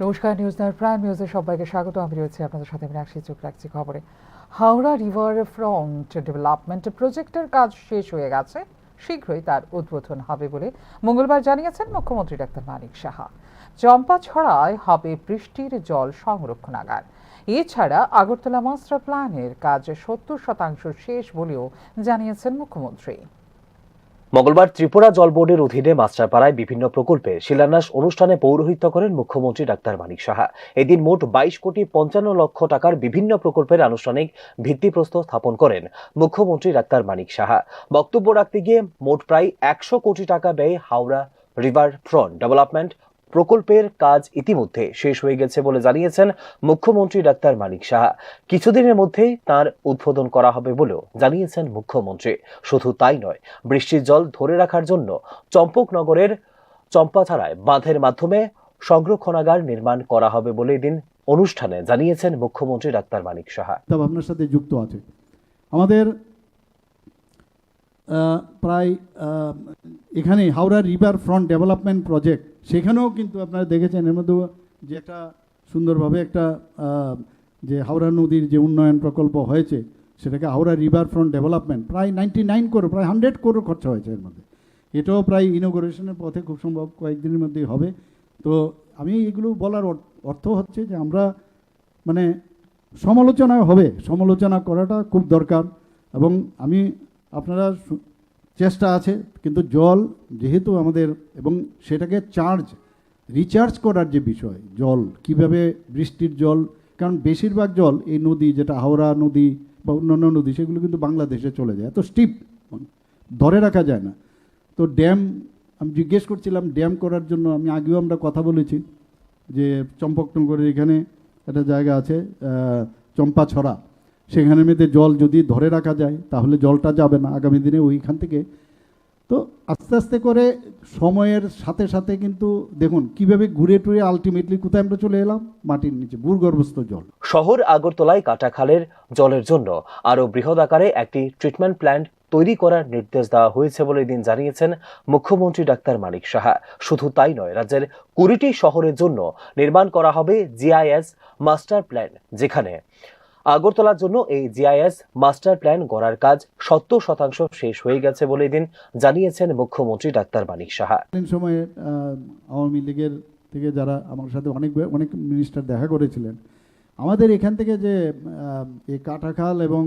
নমস্কার, news night prime নিউজে সবাইকে স্বাগত। আমি রয়েছি আপনাদের সাথে মীনাক্ষী। চোখ রাখছি খবরে। হাওড়া রিভার ফ্রন্ট ডেভেলপমেন্ট প্রজেক্টের কাজ শেষ হয়ে গেছে, শীঘ্রই তার উদ্বোধন হবে বলে মঙ্গলবার জানিয়েছেন মুখ্যমন্ত্রী ডাক্তার মানিক সাহা। চম্পাছড়ায় হবে বৃষ্টির জল সংরক্ষণাগার। এছাড়া আগরতলা মাস্টার প্ল্যানের কাজ 70% শেষ বলেও জানিয়েছেন মুখ্যমন্ত্রী। মঙ্গলবার ত্রিপুরা জল বোর্ডের অধীনে মাস্টারপাড়ায় বিভিন্ন প্রকল্পে শিলান্যাস অনুষ্ঠানে পৌরোহিত্য করেন মুখ্যমন্ত্রী ডাক্তার মানিক সাহা। এদিন মোট 22,55,00,000 টাকার বিভিন্ন প্রকল্পের আনুষ্ঠানিক ভিত্তিপ্রস্তর স্থাপন করেন মুখ্যমন্ত্রী ডাক্তার মানিক সাহা। বক্তব্য রাখতে গিয়ে মোট প্রায় 100 কোটি টাকা ব্যয়ে হাওড়া রিভার ফ্রন্ট ডেভেলপমেন্ট প্রকল্পের কাজ ইতিমধ্যে শেষ হয়ে গেছে বলে জানিয়েছেন মুখ্যমন্ত্রী ডাক্তার মানিক সাহা। কিছুদিনের মধ্যেই তার উদ্বোধন করা হবে বলেও জানিয়েছেন মুখ্যমন্ত্রী। শুধু তাই নয়, বৃষ্টির জল ধরে রাখার জন্য চম্পকনগরের চম্পাছড়ায় বাঁধের মাধ্যমে সংরক্ষণাগার নির্মাণ করা হবে বলে এদিন অনুষ্ঠানে জানিয়েছেন মুখ্যমন্ত্রী ডাক্তার মানিক সাহা। আপনার সাথে যুক্ত আছে আমাদের প্রায় এখানে Howrah river front development project, সেখানেও কিন্তু আপনারা দেখেছেন এর মধ্যে যে একটা সুন্দরভাবে একটা যে হাওড়া নদীর যে উন্নয়ন প্রকল্প হয়েছে, সেটাকে হাওড়া রিভার ফ্রন্ট ডেভেলপমেন্ট প্রায় 99 করোড়, প্রায় 100 করোড় খরচা হয়েছে এর মধ্যে। এটাও প্রায় ইনোগ্রেশনের পথে খুব সম্ভব কয়েকদিনের মধ্যেই হবে। তো আমি এগুলো বলার অর্থ হচ্ছে যে আমরা মানে সমালোচনা হবে, সমালোচনা করাটা খুব দরকার। এবং আমি আপনারা চেষ্টা আছে, কিন্তু জল যেহেতু আমাদের এবং সেটাকে রিচার্জ করার যে বিষয়, জল কিভাবে বৃষ্টির জল, কারণ বেশিরভাগ জল এই নদী যেটা হাওড়া নদী বা অন্যান্য নদী সেগুলো কিন্তু বাংলাদেশে চলে যায়, এত স্টিপ ধরে রাখা যায় না। তো ড্যাম আমি জিজ্ঞেস করছিলাম, ড্যাম করার জন্য আমি আগেও আমরা কথা বলেছি যে চম্পকনগরের এখানে একটা জায়গা আছে চম্পাছড়া, সেখানের মধ্যে জল যদি ধরে রাখা যায় তাহলে জলটা যাবে না আগামী দিনে ওইখান থেকে। তো আস্তে আস্তে করে সময়ের সাথে সাথে কিন্তু দেখুন কিভাবে ঘুরে টুরে আলটিমেটলি কোথায় আমরা চলে এলাম, মাটির নিচে ভূগর্ভস্থ জল। শহর আগরতলায় কাটাখালের জলের জন্য আরো বৃহৎ আকারে একটি ট্রিটমেন্ট প্ল্যান্ট তৈরি করার নির্দেশ দেওয়া হয়েছে বলে দিন জানিয়েছেন মুখ্যমন্ত্রী ডাক্তার মানিক সাহা। শুধু তাই নয়, রাজ্যের 20টি শহরের জন্য নির্মাণ করা হবে জিআইএস মাস্টার প্ল্যান, যেখানে আগরতলার জন্য এই জিআইএস মাস্টার প্ল্যান গড়ার কাজ 70% শেষ হয়ে গেছে বলে দিন জানিয়েছেন মুখ্যমন্ত্রী ডাক্তার মানিক সাহা। সময়ে আওয়ামী লীগের থেকে যারা আমার সাথে অনেক মিনিস্টার দেখা করেছিলেন, আমাদের এখান থেকে যে এই কাটাখাল এবং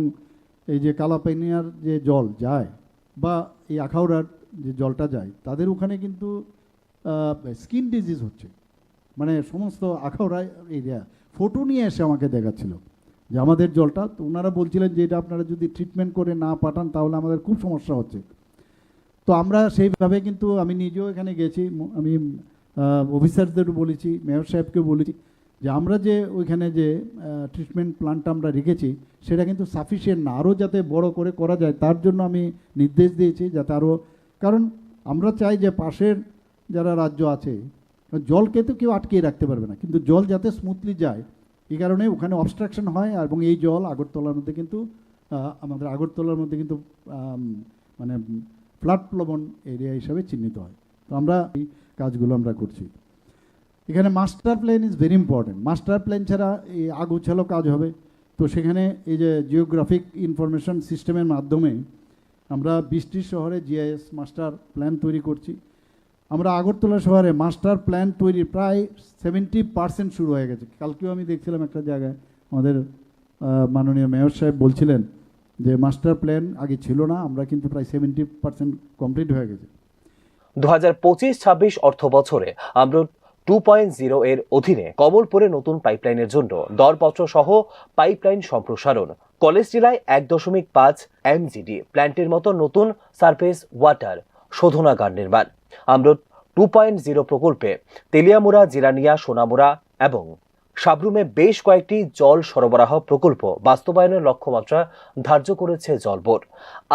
এই যে কালাপাইনিয়ার যে জল যায় বা এই আখাউড়ার যে জলটা যায়, তাদের ওখানে কিন্তু স্কিন ডিজিজ হচ্ছে, মানে সমস্ত আখাউড়া এরিয়া ফটো নিয়ে এসে আমাকে দেখাচ্ছিল যে আমাদের জলটা, তো ওনারা বলছিলেন যে এটা আপনারা যদি ট্রিটমেন্ট করে না পাঠান তাহলে আমাদের খুব সমস্যা হচ্ছে। তো আমরা সেইভাবে কিন্তু আমি নিজেও এখানে গেছি, আমি অফিসারদেরও বলেছি, মেয়র সাহেবকেও বলেছি যে আমরা যে ওইখানে যে ট্রিটমেন্ট প্ল্যান্টটা আমরা রেখেছি সেটা কিন্তু সাফিসিয়েন্ট না, আরও যাতে বড় করে করা যায় তার জন্য আমি নির্দেশ দিয়েছি যাতে আরও, কারণ আমরা চাই যে পাশের যারা রাজ্য আছে জলকে তো কেউ আটকিয়ে রাখতে পারবে না, কিন্তু জল যাতে স্মুথলি যায় এই কারণে ওখানে অবস্ট্রাকশন হয়, এবং এই জল আগরতলার মধ্যে কিন্তু আমাদের আগরতলার মধ্যে কিন্তু মানে ফ্লাড প্লবন এরিয়া হিসাবে চিহ্নিত হয়। তো আমরা এই কাজগুলো আমরা করছি। এখানে master plan is very important. Master plan ছাড়া এই আগুছালো কাজ হবে। তো সেখানে এই যে জিওগ্রাফিক ইনফরমেশন সিস্টেমের মাধ্যমে আমরা 20টি শহরে জিআইএস মাস্টার প্ল্যান তৈরি করছি। আমরা আগরতলা শহরে মাস্টার প্ল্যান তৈরি প্রায় 70% শুরু হয়ে গেছে। কালকেও আমি দেখছিলাম একটা জায়গায় আমাদের মাননীয় মেয়র সাহেব বলছিলেন যে মাস্টার প্ল্যান আগে ছিল না, আমরা কিন্তু প্রায় 70% কমপ্লিট হয়ে গেছে। 2025-26 অর্থ বছরে আমরা 2.0 এর অধীনে কমলপুরে নতুন পাইপলাইনের জন্য দরপত্র সহ পাইপলাইন সম্প্রসারণ, কলেজ জেলায় 1.5 MGD প্ল্যান্টের মতো নতুন সারফেস ওয়াটার শোধনাগার নির্মাণ, আমরা 2.0 প্রকল্পে তেলিয়ামুড়া, জিরানিয়া, সোনামুড়া এবং সাবরুমে বেশ কয়েকটি জল সরবরাহ প্রকল্প বাস্তবায়নের লক্ষ্যমাত্রা ধার্য করেছে জল বোর্ড।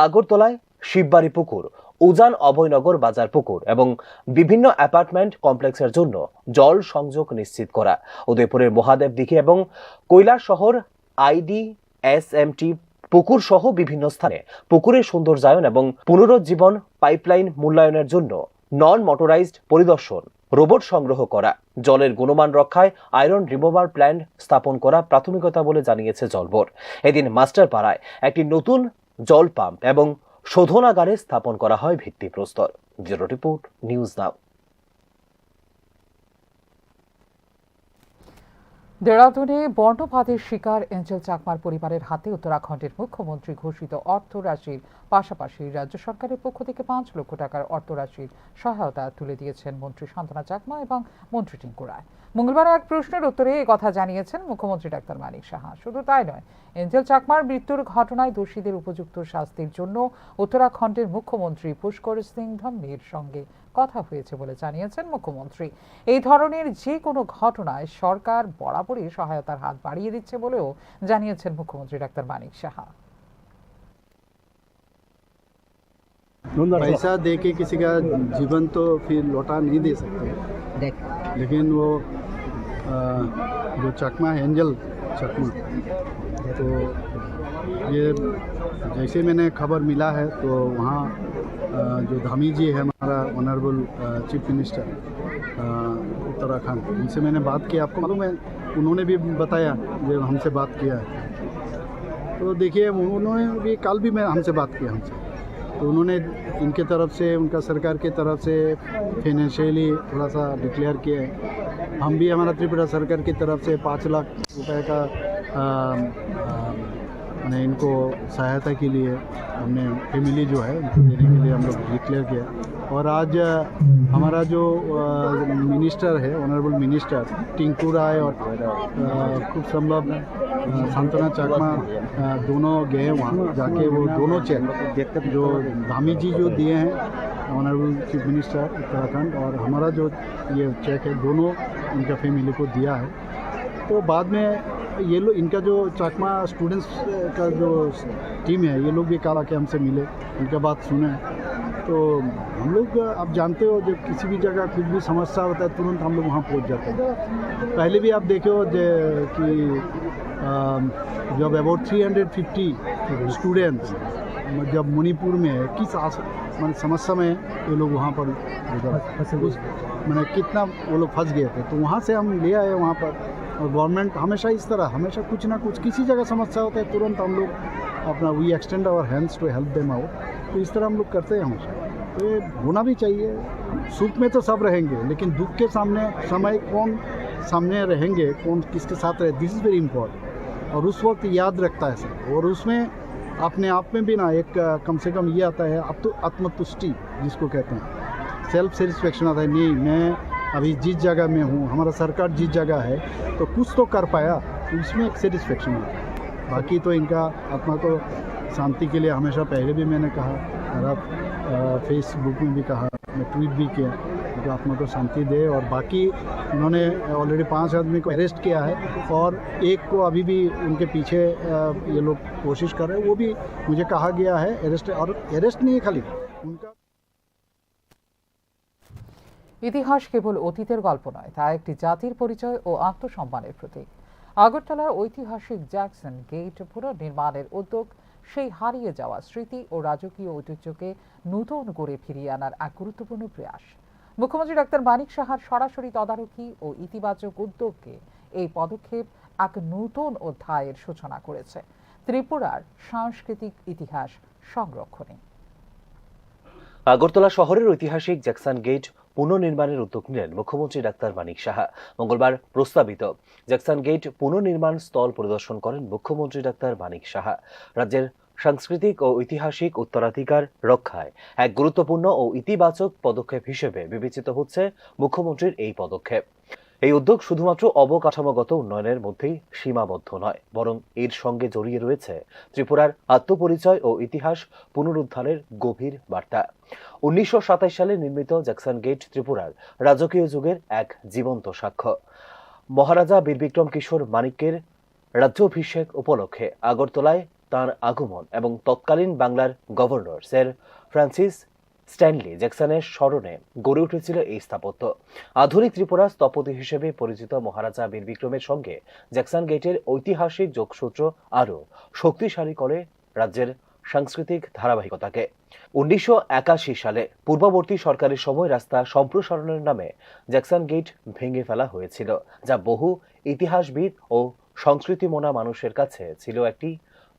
আগরতলায় শিববাড়ি পুকুর, উজান অভয়নগর বাজার পুকুর এবং বিভিন্ন অ্যাপার্টমেন্ট কমপ্লেক্সের জন্য জল সংযোগ নিশ্চিত করা, উদয়পুরের মহাদেব দিঘি এবং কৈলাস শহর IDSMT পুকুর সহ বিভিন্ন স্থানে পুকুরের সৌন্দর্যায়ন এবং পুনরুজ্জীবন পাইপলাইন মূল্যায়নের জন্য নন মোটরাইজড পরিদর্শন, রোবট সংগ্রহ করা, জলের গুণমান রক্ষায় আয়রন রিমুভার প্ল্যান্ট স্থাপন করা প্রাথমিকতা বলে জানিয়েছে জল বোর্ড। এদিন মাস্টারপাড়ায় একটি নতুন জল পাম্প এবং শোধনাগারে স্থাপন করা হয় ভিত্তিপ্রস্তর। Bureau report, news now. দেরাদুনে বর্ণবাদের শিকার এঞ্জেল চাকমার পরিবারের হাতে উত্তরাখণ্ডের মুখ্যমন্ত্রী ঘোষিত অর্থরাশির পাশাপাশি রাজ্য সরকারের পক্ষ থেকে 5 লক্ষ টাকার অর্থরাশির সহায়তা তুলে দিয়েছেন মন্ত্রী সান্ত্বনা চাকমা এবং মন্ত্রী টিঙ্কু রায়। মঙ্গলবার এক প্রশ্নের উত্তরে এই কথা জানিয়েছেন মুখ্যমন্ত্রী ডাক্তার মানিক সাহা। শুধু তাই নয়, এঞ্জেল চাকমার মৃত্যুর ঘটনায় দোষীদের উপযুক্ত শাস্তির জন্য উত্তরাখণ্ডের মুখ্যমন্ত্রী পুষ্কর সিং ধামির সঙ্গে কথা হয়েছে বলে জানিয়েছেন মুখ্যমন্ত্রী। এই ধরনের যে কোনো ঘটনায় সরকার বরাবরই সহায়তার হাত বাড়িয়ে দিচ্ছে বলেও জানিয়েছেন মুখ্যমন্ত্রী ডাক্তার মানিক সাহা। पैसा दे के किसी का जीवन तो फिर लौटा नहीं दे सकते, लेकिन वो जो चकमा है, एंजल चकमा, तो ये जैसे मैंने खबर मिला है तो वहाँ जो धामी जी है हमारा ऑनरेबल चीफ मिनिस्टर उत्तराखंड, उनसे मैंने बात की। आपको मालूम है, उन्होंने भी बताया जब हमसे बात किया है, तो देखिए उन्होंने भी कल भी मैं हमसे बात किया हमसे, तो उन्होंने इनके तरफ से, उनका सरकार की तरफ से फाइनेंशियली थोड़ा सा डिक्लेयर किया है। हम भी हमारा त्रिपुरा सरकार की तरफ से 5 लाख रुपए का मैंने इनको सहायता के लिए हमने फैमिली जो है उनको देने के लिए हम लोग डिक्लेयर किया। और आज हमारा जो मिनिस्टर है, ऑनरेबल मिनिस्टर टिंकू राय और खूब संभव सान्त्वना चाकमा दोनों गए वहाँ जाके वो दोनों चेक जो धामी जी जो दिए हैं ऑनरेबल चीफ मिनिस्टर उत्तराखंड, और हमारा जो ये चेक है दोनों इनका फैमिली को दिया है। तो बाद में ये लोग, इनका जो चाकमा स्टूडेंट्स का जो टीम है, ये लोग भी कल आके हमसे मिले, उनका बात सुने। तो हम लोग, आप जानते हो, जब किसी भी जगह कुछ भी समस्या होता है तुरंत हम लोग वहाँ पहुँच जाते हैं। पहले भी आप देखे हो कि जब अबाउट 350 स्टूडेंट्स जब मणिपुर में किस समस्या में ये लोग वहाँ पर मैंने कितना वो लोग फंस गए थे, तो वहाँ से हम ले आए वहाँ पर। और गवर्नमेंट हमेशा इस तरह, हमेशा कुछ ना कुछ किसी जगह समस्या होता है तुरंत हम लोग अपना we extend our hands to help them out. तो इस तरह हम लोग करते हैं हमेशा, तो ये होना भी चाहिए। सुख में तो सब रहेंगे, लेकिन दुख के सामने समय कौन सामने रहेंगे, कौन किसके साथ रहे, दिस इज़ वेरी इंपॉर्टेंट। और उस वक्त याद रखता है सब, और उसमें अपने आप में भी ना एक कम से कम ये आता है आत्मतुष्टि जिसको कहते हैं, सेल्फ सेटिस्फेक्शन आता है। नहीं, मैं अभी जिस जगह में हूँ, हमारा सरकार जिस जगह है, तो कुछ तो कर पाया, तो इसमें एक सेटिस्फेक्शन आता है। बाकी तो इनका आत्मा को शांति के लिए हमेशा, पहले भी मैंने कहा, मेरा फेसबुक में भी कहा, मैं ट्वीट भी किया, तो आत्मा को शांति दे। और बाकी उन्होंने ऑलरेडी 5 आदमी को अरेस्ट किया है, और एक को अभी भी उनके पीछे ये लोग कोशिश कर रहे हैं, वो भी मुझे कहा गया है अरेस्ट। और अरेस्ट नहीं है खाली उनका। ইতিহাস কেবল অতীতের গল্প নয়, তা একটি জাতির পরিচয় ও আত্মসম্মানের প্রতীক। আগরতলার ঐতিহাসিক জ্যাকসন গেট পুনর্নির্মাণের উদ্যোগ সেই হারিয়ে যাওয়া স্মৃতি ও রাজকীয় ঐতিহ্যকে নতুন করে ফিরিয়ে আনার এক গুরুত্বপূর্ণ প্রয়াস। মুখ্যমন্ত্রী ডাক্তার মানিক সাহার সরাসরি তদারকি ও ইতিবাচক উদ্যোগকে এই পদক্ষেপ এক নতুন অধ্যায়ের সূচনা করেছে ত্রিপুরার সাংস্কৃতিক ইতিহাস সংরক্ষণে। আগরতলা শহরের ঐতিহাসিক জ্যাকসন গেট পুনর্নির্মাণের উদ্যোগ নিলেন মুখ্যমন্ত্রী ডাক্তার মানিক সাহা। মঙ্গলবার প্রস্তাবিত জ্যাকসন গেট পুনর্নির্মাণ স্থল পরিদর্শন করেন মুখ্যমন্ত্রী ডাক্তার মানিক সাহা। রাজ্যের সাংস্কৃতিক ও ঐতিহাসিক উত্তরাধিকার রক্ষায় এক গুরুত্বপূর্ণ ও ইতিবাচক পদক্ষেপ হিসেবে বিবেচিত হচ্ছে মুখ্যমন্ত্রীর এই পদক্ষেপ। এই উদ্যোগ শুধুমাত্র অবকাঠামোগত উন্নয়নের মধ্যেই সীমাবদ্ধ নয়, বরং এর সঙ্গে জড়িয়ে রয়েছে ত্রিপুরার আত্মপরিচয় ও ইতিহাস পুনরুদ্ধারের গভীর বার্তা। 1927 সালে নির্মিত জ্যাকসন গেট ত্রিপুরার রাজকীয় যুগের এক জীবন্ত সাক্ষ্য। মহারাজা বীরবিক্রম কিশোর মানিক্যের রাজ্যাভিষেক উপলক্ষে আগরতলায় তাঁর আগমন এবং তৎকালীন বাংলার গভর্নর স্যার ফ্রান্সিস স্ট্যানলি জ্যাকসনের স্মরণে গড়ে উঠেছিল এই স্থাপত্য। আধুনিক ত্রিপুরার স্থপতি হিসেবে পরিচিত মহারাজা বীরবিক্রমের সঙ্গে জ্যাকসন গেটের ঐতিহাসিক যোগসূত্র আরও শক্তিশালী করে রাজ্যের সাংস্কৃতিক ধারাবাহিকতাকে। 1981 সালে পূর্ববর্তী সরকারের সময় রাস্তা সম্প্রসারণের নামে জ্যাকসন গেট ভেঙে ফেলা হয়েছিল, যা বহু ইতিহাসবিদ ও সংস্কৃতিমনা মানুষের কাছে ছিল একটি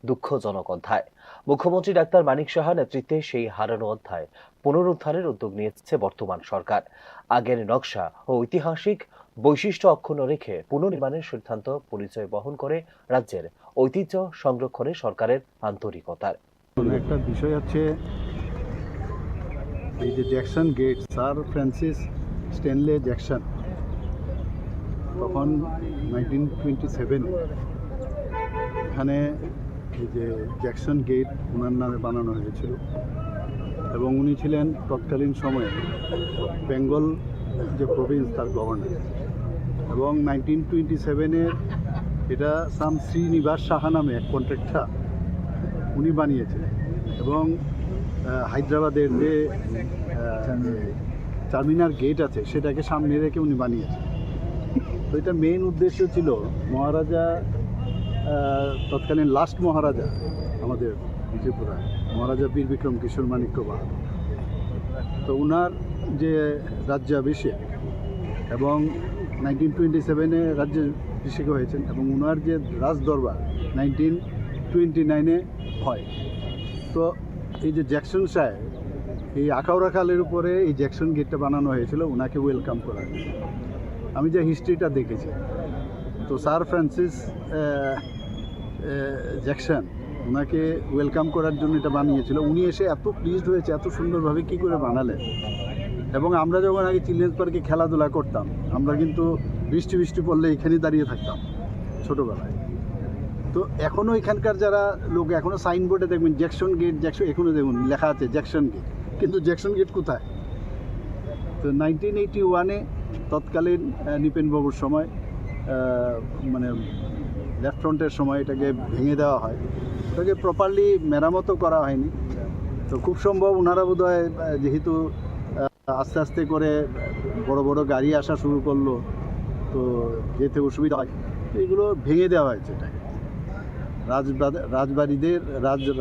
দুঃখজনক অধ্যায়। মুখ্যমন্ত্রী ডাক্তার মানিক সাহা নেতৃত্বে সেই হারানো অধ্যায় পুনরুদ্ধারের উদ্যোগ নিয়েছে বর্তমান সরকার। আগের নকশা ও ঐতিহাসিক বৈশিষ্ট্য অক্ষুণ্ণ রেখে পুনর্নির্মাণের সিদ্ধান্ত পরিচয় বহন করে রাজ্যের ঐতিহ্য সংরক্ষণে সরকারের আন্তরিকতার। একটা বিষয় হচ্ছে এই যে Jackson gate, sir Francis Stanley Jackson তখন 1927 এখানে এই যে জ্যাকসন গেট ওনার নামে বানানো হয়েছিল এবং উনি ছিলেন তৎকালীন সময়ে বেঙ্গল যে প্রভিন্স তার গভর্নর। এবং 1927-এ এটা শ্রীনিবাস সাহা নামে এক কন্ট্রাক্টর উনি বানিয়েছিলেন এবং হায়দ্রাবাদের যে চারমিনার গেট আছে সেটাকে সামনে রেখে উনি বানিয়েছেন। তো এটা মেইন উদ্দেশ্য ছিল মহারাজা তৎকালীন লাস্ট মহারাজা আমাদের ত্রিপুরা মহারাজা বীর বিক্রম কিশোর মাণিক্য বাহাদুর, তো উনার যে রাজ্যাভিষেক এবং 1927-এ রাজ্যাভিষেক হয়েছেন এবং উনার যে রাজদরবার 1929-এ হয়। তো এই যে জ্যাকসন সাহেব এই আখাউড়া খালের উপরে এই জ্যাকসন গেটটা বানানো হয়েছিল ওনাকে ওয়েলকাম করার জন্য। আমি যে হিস্ট্রিটা দেখেছি, তো স্যার ফ্রান্সিস জ্যাকসন ওনাকে ওয়েলকাম করার জন্য এটা বানিয়েছিল। উনি এসে এত প্লিজড হয়েছে, এত সুন্দরভাবে কী করে বানালেন। এবং আমরা যখন আগে চিলড্রেন্স পার্কে খেলাধুলা করতাম, আমরা কিন্তু বৃষ্টি পড়লে এখানেই দাঁড়িয়ে থাকতাম ছোটোবেলায়। তো এখনও এখানকার যারা লোক এখনও সাইনবোর্ডে দেখবেন জ্যাকসন গেট, জ্যাকসন এখনও দেখুন লেখা আছে জ্যাকসন গেট, কিন্তু জ্যাকসন গেট কোথায়? তো 1981-এ তৎকালীন নৃপেনবাবুর সময় মানে লেফট ফ্রন্টের সময় এটাকে ভেঙে দেওয়া হয়, ওটাকে প্রপারলি মেরামতও করা হয়নি। তো খুব সম্ভব ওনারা বোধহয় যেহেতু আস্তে আস্তে করে বড় বড় গাড়ি আসা শুরু করলো, তো যেতে অসুবিধা হয়, তো এগুলো ভেঙে দেওয়া হয়েছে এটাকে।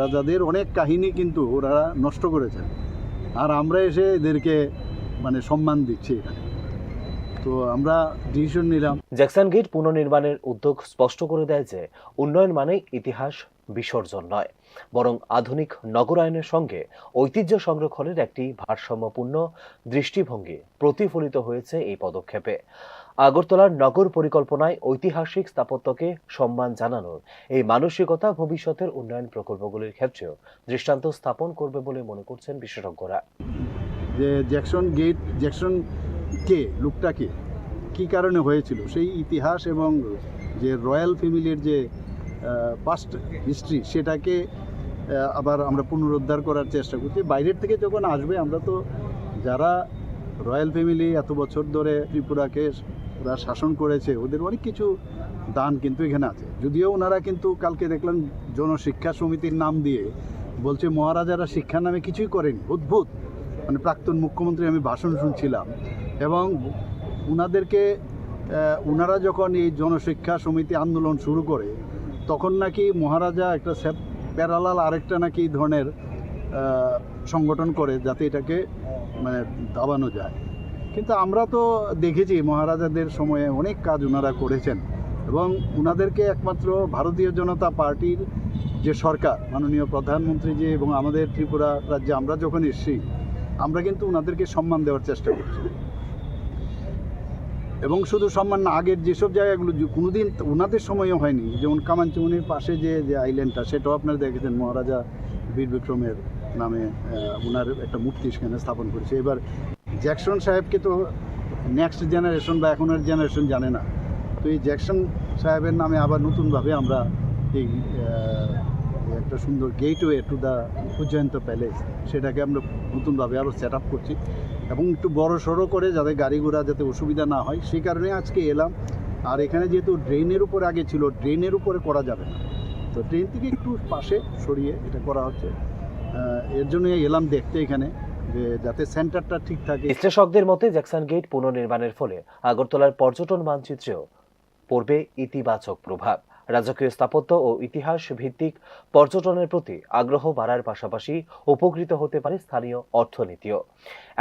রাজাদের অনেক কাহিনী কিন্তু ওরা নষ্ট করেছেন, আর আমরা এসে এদেরকে মানে সম্মান দিচ্ছি এখানে। তো আমরা ডিসিশন নিলাম। জ্যাকসন গেট পুনর্নির্মাণের উদ্যোগ স্পষ্ট করে দেয় যে উন্নয়ন মানে ইতিহাস বিসর্জন নয়, বরং আধুনিক নগরায়নের সঙ্গে ঐতিহ্য সংরক্ষণের একটি ভারসাম্যপূর্ণ দৃষ্টিভঙ্গি প্রতিফলিত হয়েছে এই পদক্ষেপে। আগরতলার নগর পরিকল্পনায় ঐতিহাসিক স্থাপত্যকে সম্মান জানানোর এই মানসিকতা ভবিষ্যতের উন্নয়ন প্রকল্পগুলির ক্ষেত্রেও দৃষ্টান্ত স্থাপন করবে বলে মনে করছেন বিশেষজ্ঞরা। যে জ্যাকসন গেট, জ্যাকসন কে, লোকটাকে কী কারণে হয়েছিল, সেই ইতিহাস এবং যে রয়্যাল ফ্যামিলির যে পাস্ট হিস্ট্রি সেটাকে আবার আমরা পুনরুদ্ধার করার চেষ্টা করছি। বাইরের থেকে যখন আসবে, আমরা তো যারা রয়্যাল ফ্যামিলি এত বছর ধরে ত্রিপুরাকে ওরা শাসন করেছে, ওদের অনেক কিছু দান কিন্তু এখানে আছে। যদিও ওনারা কিন্তু কালকে দেখলাম জনশিক্ষা সমিতির নাম দিয়ে বলছে মহারাজারা শিক্ষার নামে কিছুই করেনি, অদ্ভুত। মানে প্রাক্তন মুখ্যমন্ত্রী আমি ভাষণ শুনছিলাম এবং ওনারা যখন এই জনশিক্ষা সমিতি আন্দোলন শুরু করে তখন নাকি মহারাজা একটা প্যারালাল আরেকটা নাকি ধরনের সংগঠন করে যাতে এটাকে মানে দাবানো যায়। কিন্তু আমরা তো দেখেছি মহারাজাদের সময়ে অনেক কাজ ওনারা করেছেন এবং ওনাদেরকে একমাত্র ভারতীয় জনতা পার্টির যে সরকার, মাননীয় প্রধানমন্ত্রী যে এবং আমাদের ত্রিপুরা রাজ্যে আমরা যখন এসেছি, আমরা কিন্তু ওনাদেরকে সম্মান দেওয়ার চেষ্টা করছি। এবং শুধু সম্মান না, আগের যেসব জায়গাগুলো কোনোদিন ওনাদের সময়ও হয়নি, যেমন কামানচুমনির পাশে যে আইল্যান্ডটা, সেটাও আপনারা দেখেছেন মহারাজা বীর বিক্রমের নামে ওনার একটা মূর্তি সেখানে স্থাপন করেছে। এবার জ্যাকসন সাহেবকে তো নেক্সট জেনারেশন বা এখনের জেনারেশন জানে না, তো এই জ্যাকসন সাহেবের নামে আবার নতুনভাবে আমরা এই একটা সুন্দর gateway to the Ujjayanta palace, সেটাকে আমরা নতুনভাবে আরও সেট আপ করছি এবং একটু বড় সড়ো করে যাতে গাড়ি ঘোড়া যাতে অসুবিধা না হয়, সেই কারণে আজকে এলাম। আর এখানে যেহেতু ড্রেনের উপরে আগে ছিল, ড্রেনের উপরে করা যাবে না, তো ড্রেন থেকে একটু পাশে সরিয়ে এটা করা হচ্ছে। এর জন্য এলাম দেখতে এখানে যে যাতে সেন্টারটা ঠিক থাকে। বিশ্লেষকদের মতে জ্যাকসন গেট পুনর্নির্মাণের ফলে আগরতলার পর্যটন মানচিত্রেও পড়বে ইতিবাচক প্রভাব। রাজকীয় স্থাপত্য ও ইতিহাস ভিত্তিক পর্যটনের প্রতি আগ্রহ বাড়ার পাশাপাশি উপকৃত হতে পারে স্থানীয় অর্থনীতিও।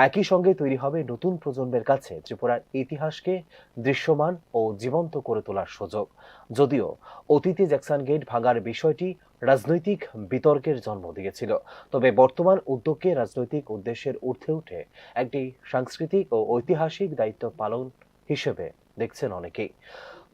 একই সঙ্গে তৈরি হবে নতুন প্রজন্মের কাছে ত্রিপুরার ইতিহাসকে দৃশ্যমান ও জীবন্ত করে তোলার সুযোগ। যদিও অতীতে জ্যাকসন গেট ভাঙার বিষয়টি রাজনৈতিক বিতর্কের জন্ম দিয়েছিল, তবে বর্তমান উদ্যোগকে রাজনৈতিক উদ্দেশ্যের ঊর্ধ্বে উঠে একটি সাংস্কৃতিক ও ঐতিহাসিক দায়িত্ব পালন হিসেবে দেখছেন অনেকেই।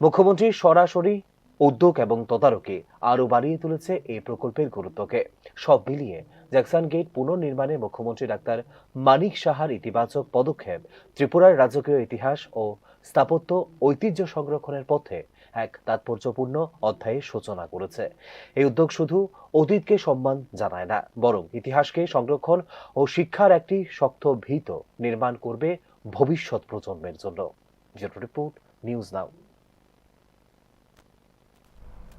মুখ্যমন্ত্রীর সরাসরি উদ্যোগ এবং তদারকি আরও বাড়িয়ে তুলেছে এই প্রকল্পের গুরুত্বকে। সব মিলিয়ে জ্যাকসন গেট পুনর্নির্মাণে মুখ্যমন্ত্রী ডাক্তার মানিক সাহার ইতিবাচক পদক্ষেপ ত্রিপুরার রাজকীয় ইতিহাস ও স্থাপত্য ঐতিহ্য সংরক্ষণের পথে এক তাৎপর্যপূর্ণ অধ্যায়ের সূচনা করেছে। এই উদ্যোগ শুধু অতীতকে সম্মান জানায় না, বরং ইতিহাসকে সংরক্ষণ ও শিক্ষার একটি শক্ত ভিত নির্মাণ করবে ভবিষ্যৎ প্রজন্মের জন্য। Report, news now.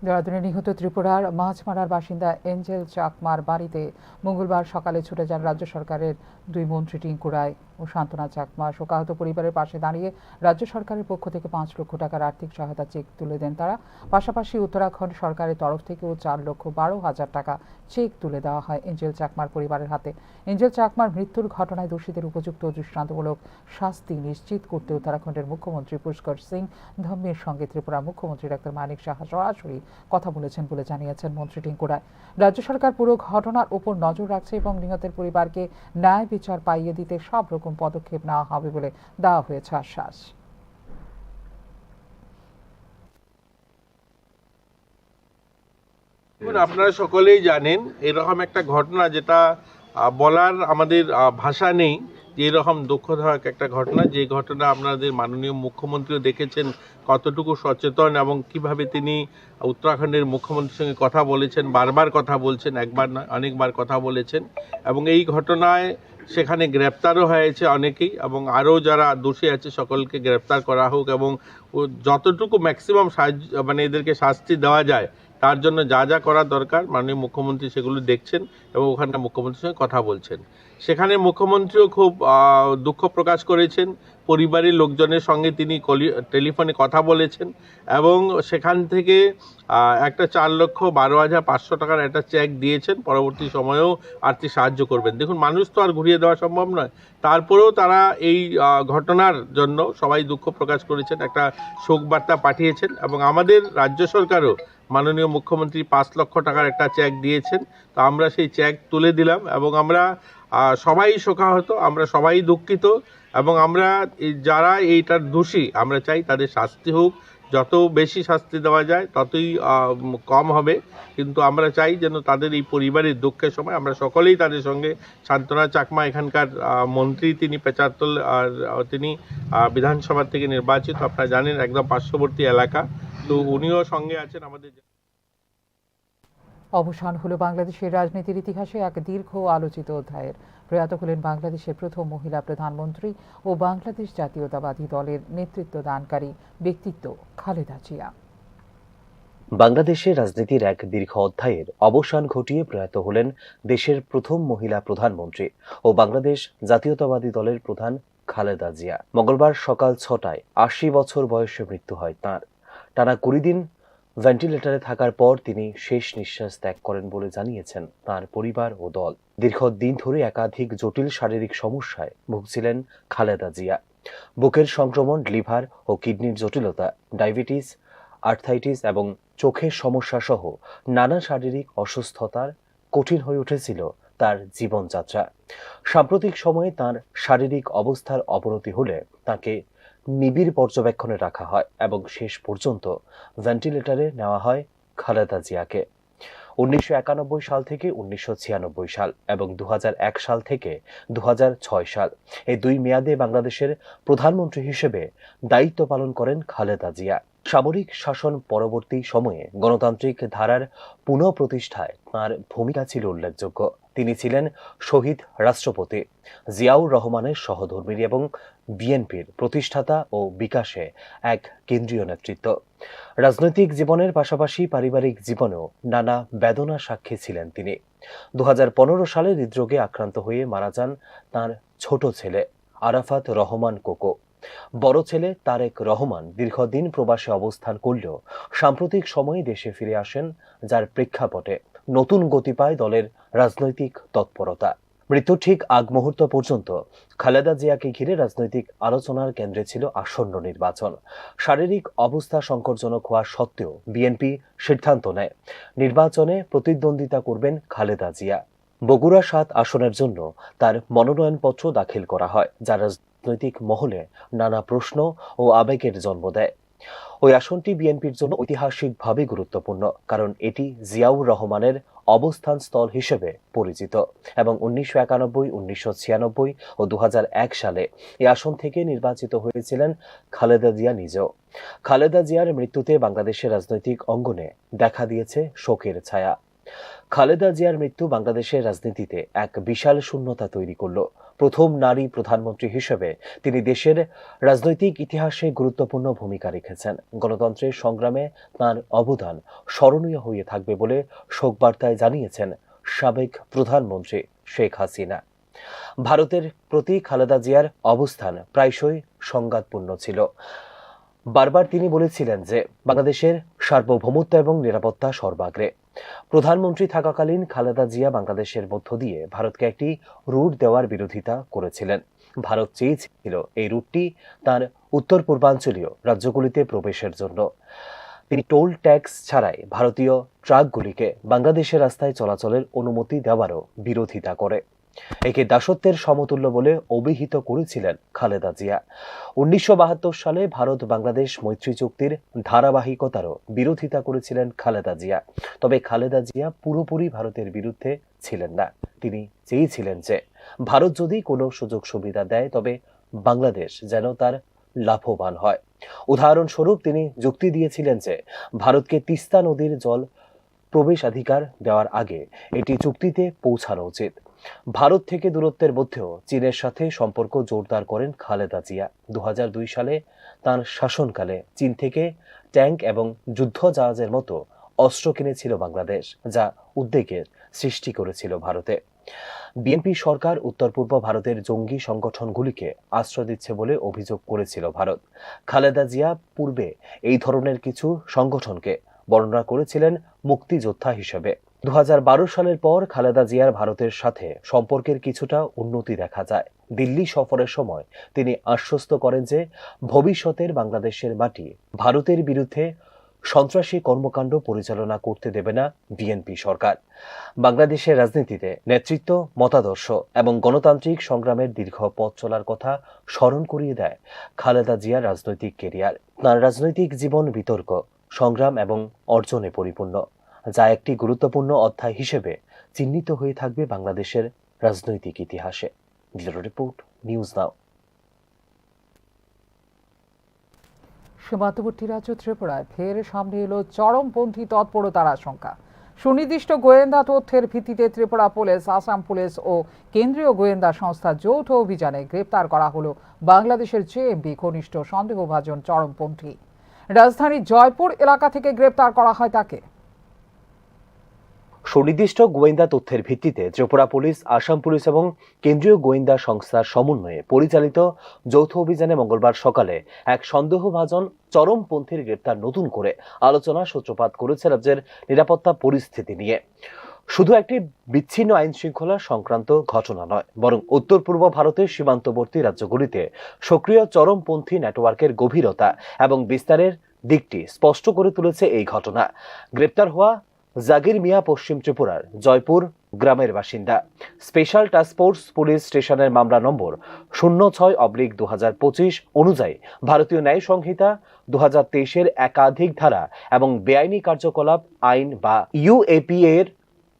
দেরাদুনে নিহত ত্রিপুরার মাছমারার বাসিন্দা এঞ্জেল চাকমার বাড়িতে মঙ্গলবার সকালে ছুটে যান রাজ্য সরকারের দুই মন্ত্রী টিঙ্কু রায় ও শান্তনা চাকমা। শোকাহত পরিবারের পাশে দাঁড়িয়ে রাজ্য সরকারের পক্ষ থেকে 5 লক্ষ টাকার আর্থিক সহায়তা চেক তুলে দেন তারা। পাশাপাশি উত্তরাখণ্ড সরকারের তরফ থেকেও 4,12,000 টাকা চেক তুলে দেওয়া হয় এঞ্জেল চাকমার পরিবারের হাতে। এঞ্জেল চাকমার মৃত্যুর ঘটনায় দোষীদের উপযুক্ত দৃষ্টান্তমূলক শাস্তি নিশ্চিত করতে উত্তরাখণ্ডের মুখ্যমন্ত্রী পুষ্কর সিং ধামের সঙ্গে ত্রিপুরার মুখ্যমন্ত্রী ডাক্তার মানিক সাহা সরাসরি কথা বলেছেন বলে জানিয়েছেন মন্ত্রী টিঙ্কু রায়। রাজ্য সরকার পুরো ঘটনার উপর নজর রাখছে এবং নিহতের পরিবারকে ন্যায় বিচার পাইয়ে দিতে সব রকম পদক্ষেপ নেওয়া হবে বলে দেওয়া হয়েছে আশ্বাস। আপনারা সকলেই জানেন এরকম একটা ঘটনা যেটা বলার আমাদের ভাষা নেই, যে এরকম দুঃখদায়ক একটা ঘটনা, যে ঘটনা আপনাদের মাননীয় মুখ্যমন্ত্রীও দেখেছেন কতটুকু সচেতন এবং কিভাবে তিনি উত্তরাখণ্ডের মুখ্যমন্ত্রীর সঙ্গে কথা বলেছেন, বারবার কথা বলছেন, একবার না অনেকবার কথা বলেছেন। এবং এই ঘটনায় সেখানে গ্রেপ্তারও হয়েছে অনেকেই, এবং আরও যারা দোষী আছে সকলকে গ্রেপ্তার করা হোক এবং যতটুকু ম্যাক্সিমাম সাহায্য এদেরকে শাস্তি দেওয়া যায় তার জন্য যা যা করা দরকার মাননীয় মুখ্যমন্ত্রী সেগুলো দেখছেন এবং ওখানকার মুখ্যমন্ত্রীর সঙ্গে কথা বলছেন। সেখানে মুখ্যমন্ত্রীও খুব দুঃখ প্রকাশ করেছেন, পরিবারের লোকজনের সঙ্গে তিনি টেলিফোনে কথা বলেছেন এবং সেখান থেকে একটা 4,12,500 টাকার একটা চেক দিয়েছেন। পরবর্তী সময়েও আর্থিক সাহায্য করবেন। দেখুন, মানুষ তো আর ঘুরিয়ে দেওয়া সম্ভব নয়, তারপরেও তারা এই ঘটনার জন্য সবাই দুঃখ প্রকাশ করেছেন, একটা শোক বার্তা পাঠিয়েছেন এবং আমাদের রাজ্য সরকারও মাননীয় মুখ্যমন্ত্রী 5 লক্ষ টাকার একটা চেক দিয়েছেন। তো আমরা সেই চেক তুলে দিলাম এবং আমরা সবাই শোকাহত, আমরা সবাই দুঃখিত এবং আমরা যারা এইটার দোষী আমরা চাই তাদের শাস্তি হোক, যত বেশি শাস্তি দেওয়া যায় ততই কম হবে। কিন্তু আমরা চাই যেন তাদের এই পরিবারের দুঃখের সময় আমরা সকলেই তাদের সঙ্গে, শান্তনা চাকমা এখানকার মন্ত্রী, তিনি পেচারতল আর তিনি বিধানসভা থেকে নির্বাচিত, আপনারা জানেন একদম পার্শ্ববর্তী এলাকা, তো উনিও সঙ্গে আছেন আমাদের। অবসান হলো বাংলাদেশের রাজনীতির ইতিহাসে এক দীর্ঘ আলোচিত অধ্যায়ের। প্রয়াত হলেন বাংলাদেশের প্রথম মহিলা প্রধানমন্ত্রী ও বাংলাদেশ জাতীয়তাবাদী দলের নেতৃত্ব দানকারী ব্যক্তিত্ব খালেদা জিয়া। বাংলাদেশের রাজনীতির এক দীর্ঘ অধ্যায়ের অবসান ঘটিয়ে প্রয়াত হলেন দেশের প্রথম মহিলা প্রধানমন্ত্রী ও বাংলাদেশ জাতীয়তাবাদী দলের প্রধান খালেদা জিয়া। মঙ্গলবার সকাল 6টায় 80 বছর বয়সে মৃত্যু হয় তাঁর। টানা 20 দিন ভেন্টিলেটরে থাকার পর তিনি শেষ নিঃশ্বাস ত্যাগ করেন বলে জানিয়েছেন তাঁর পরিবার ও দল। দীর্ঘদিন ধরে একাধিক জটিল শারীরিক সমস্যায় ভুগছিলেন খালেদা জিয়া। বুকের সংক্রমণ, লিভার ও কিডনির জটিলতা, ডায়াবেটিস, আর্থাইটিস এবং চোখের সমস্যা সহ নানা শারীরিক অসুস্থতার কঠিন হয়ে উঠেছিল তার জীবনযাত্রা। সাম্প্রতিক সময়ে তার শারীরিক অবস্থার অবনতি হলে তাকে নিবিড় পর্যবেক্ষণে রাখা হয় এবং শেষ পর্যন্ত ভেন্টিলেটরে নেওয়া হয় খালেদা জিয়াকে। 1991 সাল থেকে 1996 সাল এবং 2001 সাল থেকে 2006 সাল এই 2 মেয়াদে বাংলাদেশের প্রধানমন্ত্রী হিসেবে দায়িত্ব পালন করেন খালেদা জিয়া। সামরিক শাসন পরবর্তী সময়ে গণতান্ত্রিক ধারার পুনঃপ্রতিষ্ঠায় তাঁর ভূমিকা ছিল উল্লেখযোগ্য। তিনি ছিলেন শহীদ রাষ্ট্রপতি জিয়াউর রহমানের সহধর্মিণী এবং বিএনপির প্রতিষ্ঠাতা ও বিকাশে এক কেন্দ্রীয় নেতৃত্ব। রাজনৈতিক জীবনের পাশাপাশি পারিবারিক জীবনেও নানা বেদনা সাক্ষী ছিলেন তিনি। 2015 সালে হৃদরোগে আক্রান্ত হয়ে মারা যান তাঁর ছোট ছেলে আরাফাত রহমান কোকো। বড় ছেলে তারেক রহমান দীর্ঘদিন প্রবাসে অবস্থান করলেও সাম্প্রতিক সময়ে দেশে ফিরে আসেন, যার প্রেক্ষাপটে নতুন গতি পায় দলের রাজনৈতিক তৎপরতা। মৃত্যুর ঠিক আগ মুহূর্ত পর্যন্ত খালেদা জিয়াকে ঘিরে রাজনৈতিক আলোচনার কেন্দ্রে ছিল আসন্ন নির্বাচন। শারীরিক অবস্থা সংকটজনক হওয়া সত্ত্বেও বিএনপি সিদ্ধান্ত নেয় নির্বাচনে প্রতিদ্বন্দ্বিতা করবেন খালেদা জিয়া। বগুড়া ৭ আসনের জন্য তার মনোনয়নপত্র দাখিল করা হয়, যা রাজনৈতিক মহলে নানা প্রশ্ন ও আবেগের জন্ম দেয়। ওই আসনটি বিএনপির জন্য ঐতিহাসিকভাবে গুরুত্বপূর্ণ, কারণ এটি জিয়াউর রহমানের অবস্থান স্থল হিসেবে পরিচিত এবং 1991, 1996 ও 2001 সালে এই আসন থেকে নির্বাচিত হয়েছিলেন খালেদা জিয়া নিজেও। খালেদা জিয়ার মৃত্যুতে বাংলাদেশের রাজনৈতিক অঙ্গনে দেখা দিয়েছে শোকের ছায়া। খালেদা জিয়ার মৃত্যু বাংলাদেশের রাজনীতিতে এক বিশাল শূন্যতা তৈরি করল। প্রথম নারী প্রধানমন্ত্রী হিসেবে তিনি দেশের রাজনৈতিক ইতিহাসে গুরুত্বপূর্ণ ভূমিকা রেখেছেন। গণতন্ত্রের সংগ্রামে তাঁর অবদান স্মরণীয় হয়ে থাকবে বলে শোকবার্তায় জানিয়েছেন সাবেক প্রধানমন্ত্রী শেখ হাসিনা। ভারতের প্রতি খালেদা জিয়ার অবস্থান প্রায়শই সংঘাতপূর্ণ ছিল। বারবার তিনি বলেছিলেন যে বাংলাদেশের সার্বভৌমত্ব এবং নিরাপত্তা সর্বাগ্রে। প্রধানমন্ত্রী থাকাকালীন খালেদা জিয়া বাংলাদেশের মধ্য দিয়ে ভারতকে একটি রুট দেওয়ার বিরোধিতা করেছিলেন। ভারত চেয়েছিল এই রুটটি তার উত্তর পূর্বাঞ্চলীয় রাজ্যগুলিতে প্রবেশের জন্য। তিনি টোল ট্যাক্স ছাড়াই ভারতীয় ট্রাকগুলিকে বাংলাদেশের রাস্তায় চলাচলের অনুমতি দেওয়ারও বিরোধিতা করে। একে দাসত্বের সমতুল্য বলে অভিহিত করেছিলেন খালেদা জিয়া। 1972 সালে ভারত বাংলাদেশ মৈত্রী চুক্তির ধারাবাহিকতারও বিরোধিতা করেছিলেন খালেদা জিয়া। তবে খালেদা জিয়া পুরোপুরি ভারতের বিরুদ্ধে ছিলেন না। তিনি চেয়েছিলেন যে ভারত যদি কোনো সুযোগ সুবিধা দেয় তবে বাংলাদেশ যেন তার লাভবান হয়। উদাহরণস্বরূপ তিনি যুক্তি দিয়েছিলেন যে ভারতকে তিস্তা নদীর জল প্রবেশাধিকার দেওয়ার আগে এটি চুক্তিতে পৌঁছানো উচিত। ভারত থেকে দূরত্বের মধ্যেও চীনের সাথে সম্পর্ক জোরদার করেন খালেদা জিয়া। 2002 সালে তাঁর শাসনকালে চীন থেকে ট্যাঙ্ক এবং যুদ্ধ জাহাজের মতো অস্ত্র কিনেছিল বাংলাদেশ, যা উদ্বেগের সৃষ্টি করেছিল ভারতে। বিএনপি সরকার উত্তর পূর্ব ভারতের জঙ্গি সংগঠনগুলিকে আশ্রয় দিচ্ছে বলে অভিযোগ করেছিল ভারত। খালেদা জিয়া পূর্বে এই ধরনের কিছু সংগঠনকে বর্ণনা করেছিলেন মুক্তিযোদ্ধা হিসেবে। 2012 সালের পর খালেদা জিয়ার ভারতের সাথে সম্পর্কের কিছুটা উন্নতি দেখা যায়। দিল্লি সফরের সময় তিনি আশ্বস্ত করেন যে ভবিষ্যতের বাংলাদেশের মাটি ভারতের বিরুদ্ধে সন্ত্রাসী কর্মকাণ্ড পরিচালনা করতে দেবে না বিএনপি সরকার। বাংলাদেশের রাজনীতিতে নেতৃত্ব, মতাদর্শ এবং গণতান্ত্রিক সংগ্রামের দীর্ঘ পথ চলার কথা স্মরণ করিয়ে দেয় খালেদা জিয়ার রাজনৈতিক কেরিয়ার। তাঁর রাজনৈতিক জীবন বিতর্ক, সংগ্রাম এবং অর্জনে পরিপূর্ণ, যা একটি গুরুত্বপূর্ণ অধ্যায় হিসেবে চিহ্নিত হয়ে থাকবে বাংলাদেশের রাজনৈতিক ইতিহাসে। ব্যুরো রিপোর্ট, নিউজ নাও। সীমান্তবর্তী রাজ্য ত্রিপুরায় ফের সামনে এলো চরমপন্থী তৎপরতার আশঙ্কা। সুনির্দিষ্ট গোয়েন্দা তথ্যের ভিত্তিতে ত্রিপুরা পুলিশ, আসাম পুলিশ ও কেন্দ্রীয় গোয়েন্দা সংস্থার যৌথ অভিযানে গ্রেপ্তার করা হলো বাংলাদেশের জেএমবি ঘনিষ্ঠ সন্দেহভাজন চরমপন্থী। রাজধানীর জয়পুর এলাকা থেকে গ্রেপ্তার করা হয় তাকে। সুনির্দিষ্ট গোয়েন্দা তথ্যের ভিত্তিতে ত্রিপুরা পুলিশ, আসাম পুলিশ এবং কেন্দ্রীয় গোয়েন্দা সংস্থার সমন্বয়ে পরিচালিত যৌথ অভিযানে মঙ্গলবার সকালে এক সন্দেহভাজন চরমপন্থীর গ্রেপ্তার নতুন করে আলোচনা সূত্রপাত করেছে রাজ্যের নিরাপত্তা পরিস্থিতি নিয়ে। শুধু একটি বিচ্ছিন্ন আইন শৃঙ্খলা সংক্রান্ত ঘটনা নয়, বরং উত্তর পূর্ব ভারতের সীমান্তবর্তী রাজ্যগুলিতে সক্রিয় চরমপন্থী নেটওয়ার্কের গভীরতা এবং বিস্তারের দিকটি স্পষ্ট করে তুলেছে এই ঘটনা। গ্রেপ্তার হওয়া জাগির মিয়া পশ্চিম ত্রিপুরার জয়পুর গ্রামের বাসিন্দা। স্পেশাল টাস্কফোর্স পুলিশ স্টেশনের মামলা নম্বর 06/2025 অনুযায়ী ভারতীয় ন্যায় সংহিতা 2023-এর একাধিক ধারা এবং বেআইনি কার্যকলাপ আইন বা ইউএপি এর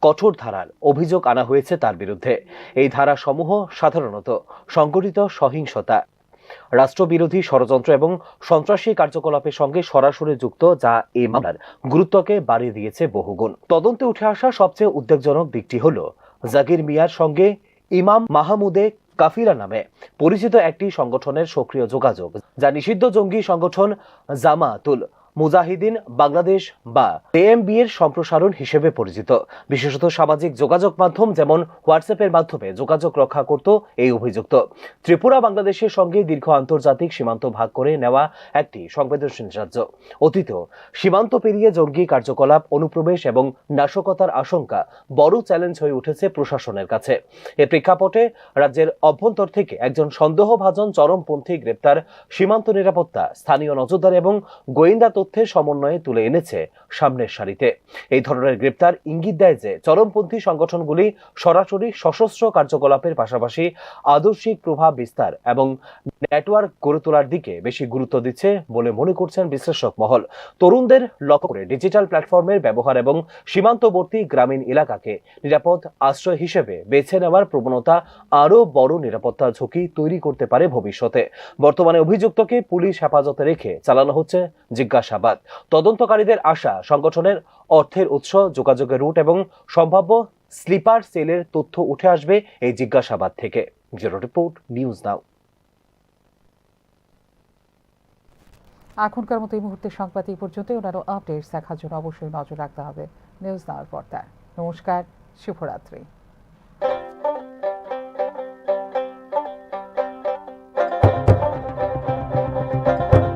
কঠোর ধারার অভিযোগ আনা হয়েছে তার বিরুদ্ধে। এই ধারাসমূহ সাধারণত সংগঠিত সহিংসতা, রাষ্ট্রবিরোধী ষড়যন্ত্র এবং সন্ত্রাসী কার্যকলাপের সঙ্গে সরাসরি যুক্ত, যা এই মামলার গুরুত্বকে বাড়িয়ে দিয়েছে বহুগুণ। তদন্তে উঠে আসা সবচেয়ে উদ্বেগজনক দিকটি হল জাকির মিয়ার সঙ্গে ইমাম মাহমুদে কাফিলা নামে পরিচিত একটি সংগঠনের সক্রিয় যোগাযোগ, যা নিষিদ্ধ জঙ্গি সংগঠন জামায়াতুল মুজাহিদিন বাংলাদেশ বা এএমবি এর সম্প্রসারণ হিসেবে পরিচিত। বিশেষত সামাজিক যোগাযোগ মাধ্যম যেমন হোয়াটসঅ্যাপের মাধ্যমে যোগাযোগ রক্ষা করত এই অভিযুক্ত। ত্রিপুরা বাংলাদেশের সঙ্গে দীর্ঘ আন্তর্জাতিক সীমান্ত ভাগ করে নেওয়া একটি সংবেদনশীল রাজ্য। অতীতেও সীমান্ত পেরিয়ে জঙ্গি কার্যকলাপ, অনুপ্রবেশ এবং নাশকতার আশঙ্কা বড় চ্যালেঞ্জ হয়ে উঠেছে প্রশাসনের কাছে। এ প্রেক্ষাপটে রাজ্যের অভ্যন্তর থেকে একজন সন্দেহভাজন চরমপন্থী গ্রেপ্তার সীমান্ত নিরাপত্তা, স্থানীয় নজরদারি এবং গোয়েন্দা তথ্যের সমন্বয়ে তুলে এনেছে সামনের সারিতে। এই ধরনের গ্রেপ্তার ইঙ্গিত দেয় যে চরমপন্থী সংগঠনগুলি সরাসরি সশস্ত্র কার্যকলাপের পাশাপাশি আদর্শিক প্রভাব বিস্তার এবং নেটওয়ার্ক গড়ে তোলার দিকে বেশি গুরুত্ব দিচ্ছে বলে মনে করছেন বিশ্লেষক মহল। তরুণদের লক্ষ্য করে ডিজিটাল প্ল্যাটফর্মের ব্যবহার এবং সীমান্তবর্তী গ্রামীণ এলাকাকে নিরাপদ আশ্রয় হিসেবে বেছে নেওয়ার প্রবণতা আরও বড় নিরাপত্তা ঝুঁকি তৈরি করতে পারে ভবিষ্যতে। বর্তমানে অভিযুক্তকে পুলিশ হেফাজতে রেখে চালানো হচ্ছে জিজ্ঞাসাবাদ। তদন্তকারীদের আশা সংগঠনের অর্থের উৎস, যোগাযোগের রুট এবং সম্ভাব্য স্লিপার সেলের তথ্য উঠে আসবে এই জিজ্ঞাসাবাদ থেকে। ব্যুরো রিপোর্ট, নিউজ নাও। এখনকার মতো এই মুহূর্তে সংবাদ এই পর্যন্ত। অন্যান্য আপডেটস দেখার জন্য অবশ্যই নজর রাখতে হবে নিউজ নাওর পর্দায়। নমস্কার, শুভরাত্রি।